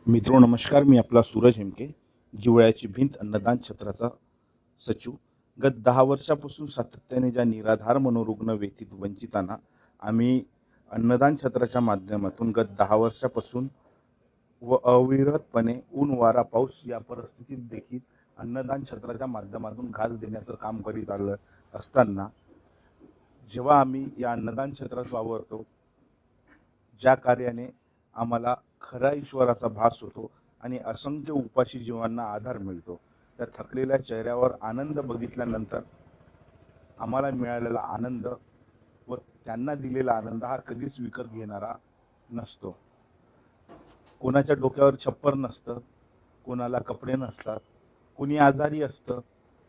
मित्रो नमस्कार. मी आपला सूरज हेमके, जिव्हाळ्याची भिंत अन्नदान छत्राचा सचिव. गत 10 वर्षापासून सातत्याने ज्या निराधार मनोरुग्ण व्यथित वंचितांना आम्ही अन्नदान छत्राच्या माध्यमातून गत 10 वर्षापासून व अविरतपणे ऊन वारा पाऊस या परिस्थितीत देखील अन्नदान छत्राच्या माध्यमातून घास देण्याचं काम करीत आलं असताना, जेव्हा आम्ही या अन्नदान छत्रात वावरतो, ज्या कार्याने आम्हाला खरा ईश्वराचा भास होतो आणि असंख्य उपाशी जीवांना आधार मिळतो, त्या थकलेल्या चेहऱ्यावर आनंद बघितल्यानंतर आम्हाला मिळालेला आनंद व त्यांना दिलेला आनंद हा कधीच विकत घेणारा नसतो. कोणाच्या डोक्यावर छप्पर नसतं, कोणाला कपडे नसतात, कोणी आजारी असतं,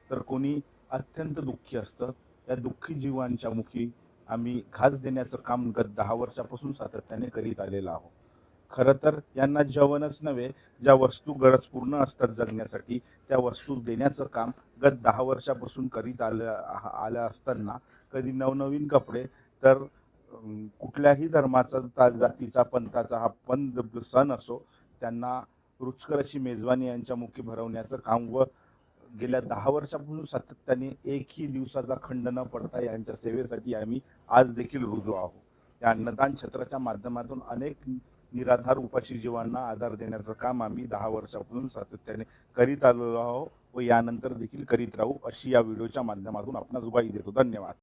तर कोणी अत्यंत दुःखी असतं. या दुःखी जीवांच्या मुखी आम्ही घास देण्याचं काम गत 10 वर्षापासून सातत्याने करीत आलेलो आहोत. खरं तर यांना जेवणच नव्हे, ज्या वस्तू गरजपूर्ण असतात जगण्यासाठी, त्या वस्तू देण्याचं काम गत 10 वर्षापासून करीत आलं असताना, कधी नवनवीन कपडे, तर कुठल्याही धर्माचा, जातीचा, पंथाचा हा सण असो, त्यांना रुचकर अशी मेजवानी यांच्या मुखी भरवण्याचं काम व गेल्या 10 वर्षापासून सातत्याने एकही दिवसाचा खंड न पडता यांच्या सेवेसाठी आम्ही आज देखील रुजू आहोत. या अन्नदान छत्राच्या माध्यमातून अनेक निराधार उपाशी जीवांना आधार देण्याचं काम आम्ही 10 वर्षापासून सातत्याने करीत आलेलो आहोत व यानंतर देखील करीत राहू, अशी या व्हिडिओच्या माध्यमातून आपणास ग्वाही देतो. धन्यवाद.